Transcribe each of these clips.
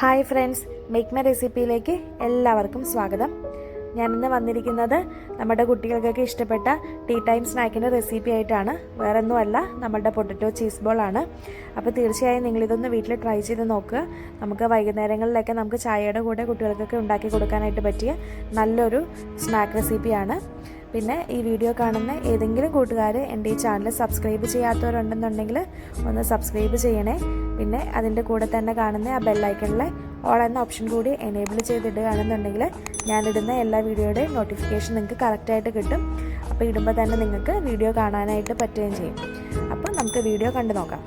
Hi friends, make my റെസിപ്പിയിലേക്ക് എല്ലാവർക്കും സ്വാഗതം. ഞാനിന്ന് വന്നിരിക്കുന്നത് നമ്മുടെ കുട്ടികൾക്കൊക്കെ ഇഷ്ടപ്പെട്ട ടീ ടൈം സ്നാക്കിൻ്റെ റെസിപ്പി ആയിട്ടാണ്. വേറൊന്നുമല്ല, നമ്മുടെ പൊട്ടറ്റോ ചീസ് ബോൾ ആണ്. അപ്പോൾ തീർച്ചയായും നിങ്ങളിതൊന്ന് വീട്ടിൽ ട്രൈ ചെയ്ത് നോക്കുക. നമുക്ക് വൈകുന്നേരങ്ങളിലൊക്കെ നമുക്ക് ചായയുടെ കൂടെ കുട്ടികൾക്കൊക്കെ ഉണ്ടാക്കി കൊടുക്കാനായിട്ട് പറ്റിയ നല്ലൊരു സ്നാക്ക് റെസിപ്പിയാണ്. പിന്നെ ഈ വീഡിയോ കാണുന്ന ഏതെങ്കിലും കൂട്ടുകാർ എൻ്റെ ഈ ചാനൽ സബ്സ്ക്രൈബ് ചെയ്യാത്തവരുണ്ടെന്നുണ്ടെങ്കിൽ ഒന്ന് സബ്സ്ക്രൈബ് ചെയ്യണേ. പിന്നെ അതിൻ്റെ കൂടെ തന്നെ കാണുന്ന ആ ബെല്ലൈക്കണിലെ ഓൾ എന്ന ഓപ്ഷൻ കൂടി എനേബിൾ ചെയ്തിടുകയാണെന്നുണ്ടെങ്കിൽ ഞാനിടുന്ന എല്ലാ വീഡിയോയുടെയും നോട്ടിഫിക്കേഷൻ നിങ്ങൾക്ക് കറക്റ്റായിട്ട് കിട്ടും. അപ്പോൾ ഇടുമ്പോൾ തന്നെ നിങ്ങൾക്ക് വീഡിയോ കാണാനായിട്ട് പറ്റുകയും ചെയ്യും. അപ്പോൾ നമുക്ക് വീഡിയോ കണ്ടു നോക്കാം.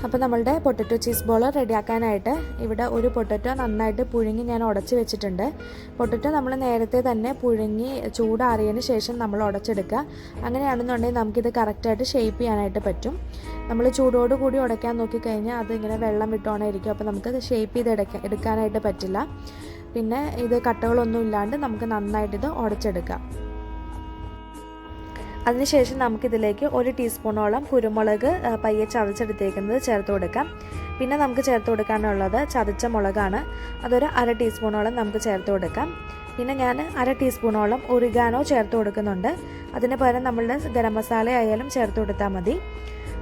അപ്പോൾ നമ്മളുടെ പൊട്ടറ്റോ ചീസ് ബോൾ റെഡിയാക്കാനായിട്ട് ഇവിടെ ഒരു പൊട്ടറ്റോ നന്നായിട്ട് പുഴുങ്ങി ഞാൻ ഉടച്ച് വെച്ചിട്ടുണ്ട്. പൊട്ടറ്റോ നമ്മൾ നേരത്തെ തന്നെ പുഴുങ്ങി ചൂടാറിയതിന് ശേഷം നമ്മൾ ഉടച്ചെടുക്കുക. അങ്ങനെയാണെന്നുണ്ടെങ്കിൽ നമുക്കിത് കറക്റ്റായിട്ട് ഷേപ്പ് ചെയ്യാനായിട്ട് പറ്റും. നമ്മൾ ചൂടോട് കൂടി ഉടയ്ക്കാൻ നോക്കിക്കഴിഞ്ഞാൽ അതിങ്ങനെ വെള്ളം വിട്ടോണേ ഇരിക്കും. അപ്പോൾ നമുക്കത് ഷേപ്പ് ചെയ്ത് എടുക്കാനായിട്ട് പറ്റില്ല. പിന്നെ ഇത് കട്ടകളൊന്നും ഇല്ലാണ്ട് നമുക്ക് നന്നായിട്ടിത് ഉടച്ചെടുക്കാം. അതിനുശേഷം നമുക്കിതിലേക്ക് 1 ടീസ്പൂണോളം കുരുമുളക് പയ്യെ ചതച്ചെടുത്തേക്കുന്നത് ചേർത്ത് കൊടുക്കാം. പിന്നെ നമുക്ക് ചേർത്ത് കൊടുക്കാനുള്ളത് ചതച്ച മുളകാണ്. അതൊരു 1/2 ടീസ്പൂണോളം നമുക്ക് ചേർത്ത് കൊടുക്കാം. പിന്നെ ഞാൻ 1/2 ടീസ്പൂണോളം ഒറിഗാനോ ചേർത്ത് കൊടുക്കുന്നുണ്ട്. അതിന് പകരം നമ്മളുടെ ഗരം മസാല ആയാലും ചേർത്ത് കൊടുത്താൽ മതി.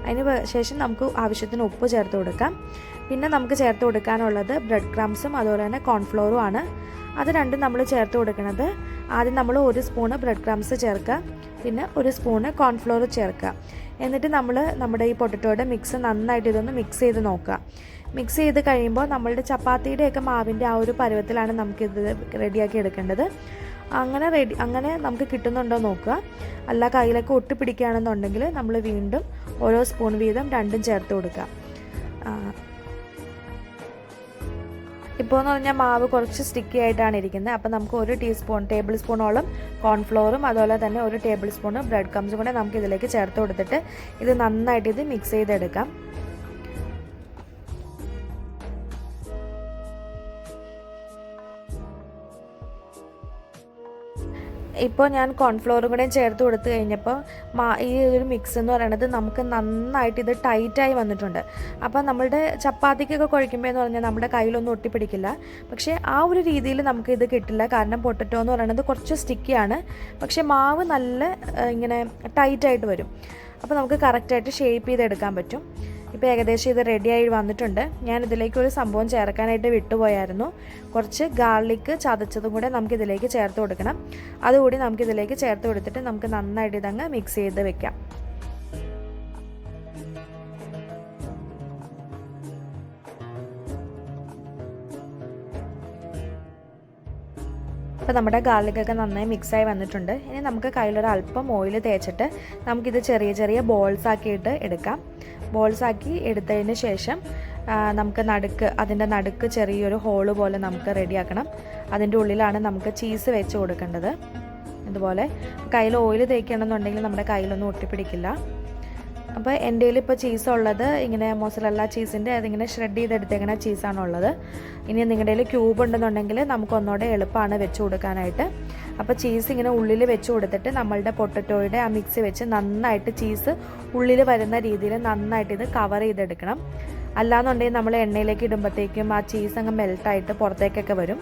അതിന് ശേഷം നമുക്ക് ആവശ്യത്തിന് ഉപ്പ് ചേർത്ത് കൊടുക്കാം. പിന്നെ നമുക്ക് ചേർത്ത് കൊടുക്കാനുള്ളത് ബ്രെഡ് ക്രംസും അതുപോലെ തന്നെ കോൺഫ്ലോറും ആണ്. അത് രണ്ടും നമ്മൾ ചേർത്ത് കൊടുക്കുന്നത് ആദ്യം നമ്മൾ 1 സ്പൂണ് ബ്രെഡ് ക്രംസ് ചേർക്കുക, പിന്നെ 1 സ്പൂണ് കോൺഫ്ലോർ ചേർക്കുക. എന്നിട്ട് നമ്മൾ നമ്മുടെ ഈ പൊട്ടറ്റോയുടെ മിക്സ് നന്നായിട്ട് ഇതൊന്ന് മിക്സ് ചെയ്ത് നോക്കുക. മിക്സ് ചെയ്ത് കഴിയുമ്പോൾ നമ്മളുടെ ചപ്പാത്തിയുടെയൊക്കെ മാവിൻ്റെ ആ ഒരു പരുവത്തിലാണ് നമുക്കിത് റെഡിയാക്കി എടുക്കേണ്ടത്. അങ്ങനെ നമുക്ക് കിട്ടുന്നുണ്ടോ നോക്കുക. അല്ല കയ്യിലൊക്കെ ഒട്ടിപ്പിടിക്കുകയാണെന്നുണ്ടെങ്കിൽ നമ്മൾ വീണ്ടും ഓരോ സ്പൂൺ വീതം രണ്ടും ചേർത്ത് കൊടുക്കുക. ഇപ്പോൾ എന്ന് പറഞ്ഞാൽ മാവ് കുറച്ച് സ്റ്റിക്കി ആയിട്ടാണ് ഇരിക്കുന്നത്. അപ്പോൾ നമുക്ക് 1 ടേബിൾ സ്പൂണോളം കോൺഫ്ലോറും അതുപോലെ തന്നെ 1 ടേബിൾ സ്പൂൺ ബ്രെഡ് ക്രംസും കൂടെ നമുക്ക് ഇതിലേക്ക് ചേർത്ത് കൊടുത്തിട്ട് ഇത് നന്നായിട്ട് ഇത് മിക്സ് ചെയ്തെടുക്കാം. ഇപ്പോൾ ഞാൻ കോൺഫ്ലോറും കൂടെ ചേർത്ത് കൊടുത്തു കഴിഞ്ഞപ്പോൾ ഈ ഒരു മിക്സ് എന്ന് പറയുന്നത് നമുക്ക് നന്നായിട്ട് ഇത് ടൈറ്റായി വന്നിട്ടുണ്ട്. അപ്പോൾ നമ്മളുടെ ചപ്പാത്തിക്കൊക്കെ കുഴയ്ക്കുമ്പോൾ എന്ന് പറഞ്ഞാൽ നമ്മുടെ കയ്യിലൊന്നും ഒട്ടിപ്പിടിക്കില്ല. പക്ഷേ ആ ഒരു രീതിയിൽ നമുക്ക് ഇത് കിട്ടില്ല. കാരണം പൊട്ടറ്റോ എന്ന് പറയുന്നത് കുറച്ച് സ്റ്റിക്കിയാണ്. പക്ഷേ മാവ് നല്ല ഇങ്ങനെ ടൈറ്റായിട്ട് വരും. അപ്പോൾ നമുക്ക് കറക്റ്റായിട്ട് ഷേപ്പ് ചെയ്തെടുക്കാൻ പറ്റും. ഇപ്പോൾ ഏകദേശം ഇത് റെഡിയായി വന്നിട്ടുണ്ട്. ഞാൻ ഇതിലേക്ക് ഒരു സംഭവം ചേർക്കാനായിട്ട് വിട്ടുപോയായിരുന്നു. കുറച്ച് ഗാർലിക്ക് ചതച്ചതും കൂടെ നമുക്കിതിലേക്ക് ചേർത്ത് കൊടുക്കണം. അതുകൂടി നമുക്കിതിലേക്ക് ചേർത്ത് കൊടുത്തിട്ട് നമുക്ക് നന്നായിട്ട് ഇതങ്ങ് മിക്സ് ചെയ്ത് വെക്കാം. അപ്പോൾ നമ്മുടെ ഗാർലിക്കൊക്കെ നന്നായി മിക്സായി വന്നിട്ടുണ്ട്. ഇനി നമുക്ക് കയ്യിലൊരല്പം ഓയിൽ തേച്ചിട്ട് നമുക്കിത് ചെറിയ ചെറിയ ബോൾസ് ആക്കിയിട്ട് എടുക്കാം. ബോൾസാക്കി എടുത്തതിന് ശേഷം നമുക്ക് അതിൻ്റെ നടുക്ക് ചെറിയൊരു ഹോള് പോലെ നമുക്ക് റെഡിയാക്കണം. അതിൻ്റെ ഉള്ളിലാണ് നമുക്ക് ചീസ് വെച്ച് കൊടുക്കേണ്ടത്. ഇതുപോലെ കയ്യിൽ ഓയിൽ തേക്കുകയാണെന്നുണ്ടെങ്കിൽ നമ്മുടെ കയ്യിലൊന്നും ഒട്ടിപ്പിടിക്കില്ല. അപ്പോൾ എൻ്റെ കയ്യിൽ ഇപ്പോൾ ചീസ് ഉള്ളത് ഇങ്ങനെ മൊസറല്ല ചീസിൻ്റെ അതിങ്ങനെ ഷ്രെഡ് ചെയ്തെടുത്തേക്കുന്ന ചീസാണുള്ളത്. ഇനി നിങ്ങളുടെ കയ്യിൽ ക്യൂബ് ഉണ്ടെന്നുണ്ടെങ്കിൽ നമുക്ക് ഒന്നുകൂടെ എളുപ്പമാണ് വെച്ച് കൊടുക്കാനായിട്ട്. അപ്പോൾ ചീസ് ഇങ്ങനെ ഉള്ളിൽ വെച്ച് കൊടുത്തിട്ട് നമ്മളുടെ പൊട്ടറ്റോയുടെ ആ മിക്സ് വെച്ച് നന്നായിട്ട് ചീസ് ഉള്ളിൽ വരുന്ന രീതിയിൽ നന്നായിട്ട് ഇത് കവർ ചെയ്തെടുക്കണം. അല്ലാന്നുണ്ടെങ്കിൽ നമ്മൾ എണ്ണയിലേക്ക് ഇടുമ്പോഴത്തേക്കും ആ ചീസ് അങ്ങ് മെൽട്ടായിട്ട് പുറത്തേക്കൊക്കെ വരും.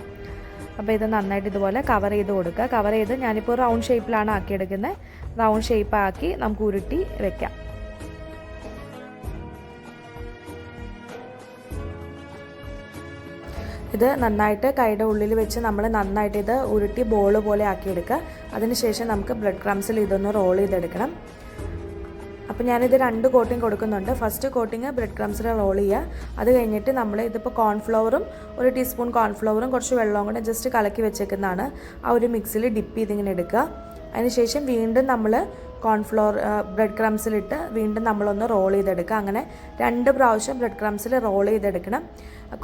അപ്പോൾ ഇത് നന്നായിട്ട് ഇതുപോലെ കവർ ചെയ്ത് കൊടുക്കുക. കവർ ചെയ്ത് ഞാനിപ്പോൾ റൗണ്ട് ഷേപ്പിലാണ് ആക്കിയെടുക്കുന്നത്. റൗണ്ട് ഷേപ്പാക്കി നമുക്ക് ഉരുട്ടി വെക്കാം. ഇത് നന്നായിട്ട് കൈയുടെ ഉള്ളിൽ വെച്ച് നമ്മൾ നന്നായിട്ട് ഇത് ഉരുട്ടി ബോൾ പോലെ ആക്കിയെടുക്കുക. അതിനുശേഷം നമുക്ക് ബ്രെഡ് ക്രംസിൽ ഇതൊന്ന് റോൾ ചെയ്തെടുക്കണം. അപ്പോൾ ഞാനിത് 2 കോട്ടിങ് കൊടുക്കുന്നുണ്ട്. ഫസ്റ്റ് കോട്ടിങ് ബ്രെഡ് ക്രംസിൽ റോൾ ചെയ്യുക. അത് കഴിഞ്ഞിട്ട് നമ്മൾ ഇതിപ്പോൾ കോൺഫ്ലവറും 1 ടീസ്പൂൺ കോൺഫ്ലവറും കുറച്ച് വെള്ളവും കൂടെ ജസ്റ്റ് കലക്കി വെച്ചേക്കുന്നതാണ്. ആ ഒരു മിക്സിൽ ഡിപ്പ് ചെയ്തിങ്ങനെ എടുക്കുക. അതിനുശേഷം വീണ്ടും നമ്മൾ ബ്രെഡ് ക്രംസിലിട്ട് വീണ്ടും നമ്മളൊന്ന് റോൾ ചെയ്തെടുക്കുക. അങ്ങനെ 2 പ്രാവശ്യം ബ്രെഡ് ക്രംസിൽ റോൾ ചെയ്തെടുക്കണം.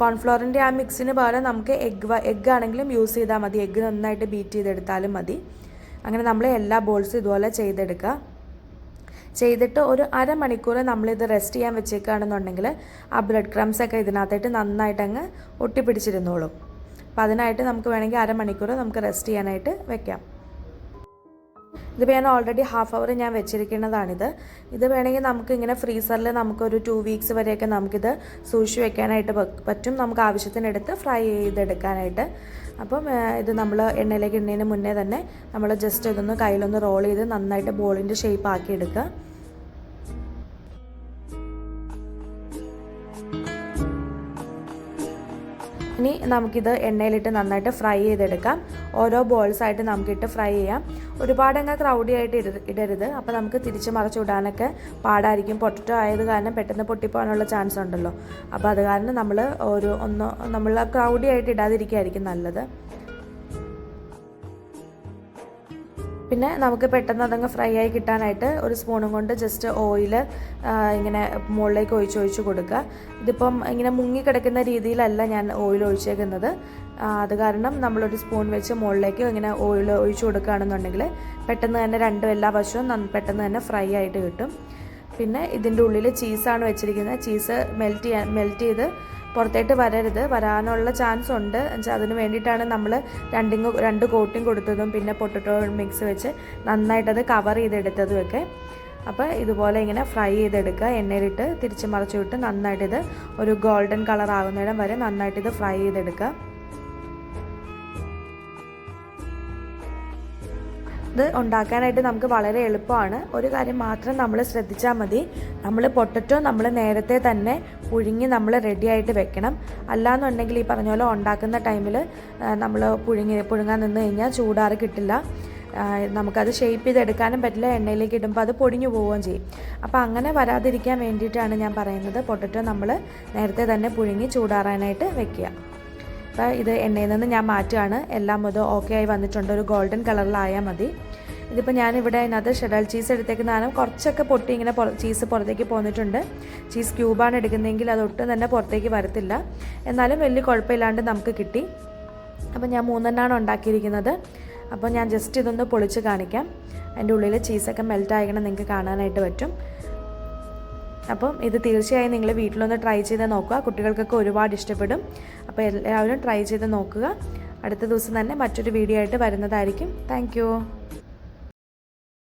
കോൺഫ്ലോറിൻ്റെ ആ മിക്സിന് പകരം നമുക്ക് എഗ്ഗ് ആണെങ്കിലും യൂസ് ചെയ്താൽ മതി. എഗ്ഗ് നന്നായിട്ട് ബീറ്റ് ചെയ്തെടുത്താലും മതി. അങ്ങനെ നമ്മൾ എല്ലാ ബോൾസും ഇതുപോലെ ചെയ്തിട്ട് ഒരു അരമണിക്കൂർ നമ്മളിത് റെസ്റ്റ് ചെയ്യാൻ വെച്ചേക്കുകയാണെന്നുണ്ടെങ്കിൽ ആ ബ്രെഡ് ക്രംസൊക്കെ ഇതിനകത്തായിട്ട് നന്നായിട്ടങ്ങ് ഒട്ടിപ്പിടിച്ചിരുന്നോളും. അപ്പോൾ അതിനായിട്ട് നമുക്ക് വേണമെങ്കിൽ അരമണിക്കൂർ നമുക്ക് റെസ്റ്റ് ചെയ്യാനായിട്ട് വെക്കാം. ഇതിപ്പോൾ ഞാൻ ഓൾറെഡി ഹാഫ് അവർ ഞാൻ വെച്ചിരിക്കുന്നതാണിത്. ഇത് വേണമെങ്കിൽ നമുക്ക് ഇങ്ങനെ ഫ്രീസറിൽ നമുക്കൊരു 2 വീക്സ് വരെയൊക്കെ നമുക്കിത് സൂക്ഷിച്ച് വെക്കാനായിട്ട് പറ്റും, നമുക്ക് ആവശ്യത്തിനെടുത്ത് ഫ്രൈ ചെയ്തെടുക്കാനായിട്ട്. അപ്പം ഇത് നമ്മൾ എണ്ണയിലേക്ക് ഇടുന്നതിന് മുന്നേ തന്നെ നമ്മൾ ജസ്റ്റ് ഇതൊന്ന് കയ്യിലൊന്ന് റോൾ ചെയ്ത് നന്നായിട്ട് ബോളിൻ്റെ ഷേപ്പ് ആക്കി എടുക്കുക. ഇനി നമുക്കിത് എണ്ണയിലിട്ട് നന്നായിട്ട് ഫ്രൈ ചെയ്തെടുക്കാം. ഓരോ ബോൾസായിട്ട് നമുക്കിട്ട് ഫ്രൈ ചെയ്യാം. ഒരുപാടങ്ങ് ക്രൗഡി ആയിട്ട് ഇടരുത്, അപ്പോൾ നമുക്ക് തിരിച്ച് മറിച്ച് വിടാനൊക്കെ പാടായിരിക്കും. പൊട്ടറ്റോ ആയത് കാരണം പെട്ടെന്ന് പൊട്ടിപ്പോകാനുള്ള ചാൻസ് ഉണ്ടല്ലോ. അപ്പോൾ അത് കാരണം നമ്മൾ ക്രൗഡി ആയിട്ട് ഇടാതിരിക്കുകയായിരിക്കും നല്ലത്. പിന്നെ നമുക്ക് പെട്ടെന്ന് അതങ്ങ് ഫ്രൈ ആയി കിട്ടാനായിട്ട് ഒരു സ്പൂണും കൊണ്ട് ജസ്റ്റ് ഓയിൽ ഇങ്ങനെ മുകളിലേക്ക് ഒഴിച്ച് കൊടുക്കുക. ഇതിപ്പം ഇങ്ങനെ മുങ്ങിക്കിടക്കുന്ന രീതിയിലല്ല ഞാൻ ഓയിൽ ഒഴിച്ചേക്കുന്നത്. അത് കാരണം നമ്മളൊരു സ്പൂൺ വെച്ച് മുകളിലേക്ക് ഇങ്ങനെ ഓയിൽ ഒഴിച്ച് കൊടുക്കുകയാണെന്നുണ്ടെങ്കിൽ പെട്ടെന്ന് തന്നെ എല്ലാ വശവും പെട്ടെന്ന് തന്നെ ഫ്രൈ ആയിട്ട് കിട്ടും. പിന്നെ ഇതിൻ്റെ ഉള്ളിൽ ചീസാണ് വെച്ചിരിക്കുന്നത്. ചീസ് മെൽറ്റ് ചെയ്ത് പുറത്തേട്ട് വരാനുള്ള ചാൻസ് ഉണ്ട്. അതിന് വേണ്ടിയിട്ടാണ് നമ്മൾ 2 കോട്ടിങ് കൊടുത്തതും പിന്നെ പൊട്ടറ്റോ മിക്സ് വെച്ച് നന്നായിട്ടത് കവർ ചെയ്തെടുത്തതും ഒക്കെ. അപ്പോൾ ഇതുപോലെ ഇങ്ങനെ ഫ്രൈ ചെയ്തെടുക്കുക. എണ്ണയിലിട്ട് തിരിച്ച് മറിച്ച് വിട്ട് നന്നായിട്ടിത് ഒരു ഗോൾഡൻ കളർ ആകുന്നിടം വരെ നന്നായിട്ടിത് ഫ്രൈ ചെയ്തെടുക്കുക. ഇത് ഉണ്ടാക്കാനായിട്ട് നമുക്ക് വളരെ എളുപ്പമാണ്. ഒരു കാര്യം മാത്രം നമ്മൾ ശ്രദ്ധിച്ചാൽ മതി, നമ്മൾ പൊട്ടറ്റോ നമ്മൾ നേരത്തെ തന്നെ പുഴുങ്ങി നമ്മൾ റെഡിയായിട്ട് വെക്കണം. അല്ലാന്നുണ്ടെങ്കിൽ ഈ പറഞ്ഞ പോലെ ഉണ്ടാക്കുന്ന ടൈമിൽ നമ്മൾ പുഴുങ്ങാൻ നിന്ന് കഴിഞ്ഞാൽ ചൂടാറി കിട്ടില്ല. നമുക്കത് ഷേപ്പ് ചെയ്തെടുക്കാനും പറ്റില്ല, എണ്ണയിലേക്ക് ഇടുമ്പോൾ അത് പൊടിഞ്ഞു പോവുകയും ചെയ്യും. അപ്പോൾ അങ്ങനെ വരാതിരിക്കാൻ വേണ്ടിയിട്ടാണ് ഞാൻ പറയുന്നത് പൊട്ടറ്റോ നമ്മൾ നേരത്തെ തന്നെ പുഴുങ്ങി ചൂടാറാനായിട്ട് വെക്കുക. അപ്പോൾ ഇത് എണ്ണയിൽ നിന്ന് ഞാൻ മാറ്റുകയാണ്. എല്ലാം ഓക്കെ ആയി വന്നിട്ടുണ്ട്, ഒരു ഗോൾഡൻ കളറിലായാൽ മതി. ഇതിപ്പോൾ ഞാനിവിടെ അതിനകത്ത് ഷെഡൽ ചീസ് എടുത്തേക്കുന്നതാണ്. കുറച്ചൊക്കെ പൊട്ടി ഇങ്ങനെ ചീസ് പുറത്തേക്ക് പോന്നിട്ടുണ്ട്. ചീസ് ക്യൂബാണ് എടുക്കുന്നതെങ്കിൽ അതൊട്ടും തന്നെ പുറത്തേക്ക് വരത്തില്ല, എന്നാലും വലിയ കുഴപ്പമില്ലാണ്ട് നമുക്ക് കിട്ടി. അപ്പോൾ ഞാൻ 3 ഉണ്ടാക്കിയിരിക്കുന്നത്. അപ്പോൾ ഞാൻ ജസ്റ്റ് ഇതൊന്ന് പൊളിച്ച് കാണിക്കാം. അതിൻ്റെ ഉള്ളിൽ ചീസൊക്കെ മെൽറ്റ് ആയിക്കണം, നിങ്ങൾക്ക് കാണാനായിട്ട് പറ്റും. അപ്പം ഇത് തീർച്ചയായും നിങ്ങൾ വീട്ടിലൊന്ന് ട്രൈ ചെയ്ത് നോക്കുക, കുട്ടികൾക്കൊക്കെ ഒരുപാട് ഇഷ്ടപ്പെടും. അപ്പോൾ എല്ലാവരും ട്രൈ ചെയ്ത് നോക്കുക. അടുത്ത ദിവസം തന്നെ മറ്റൊരു വീഡിയോ ആയിട്ട് വരുന്നതായിരിക്കും. താങ്ക്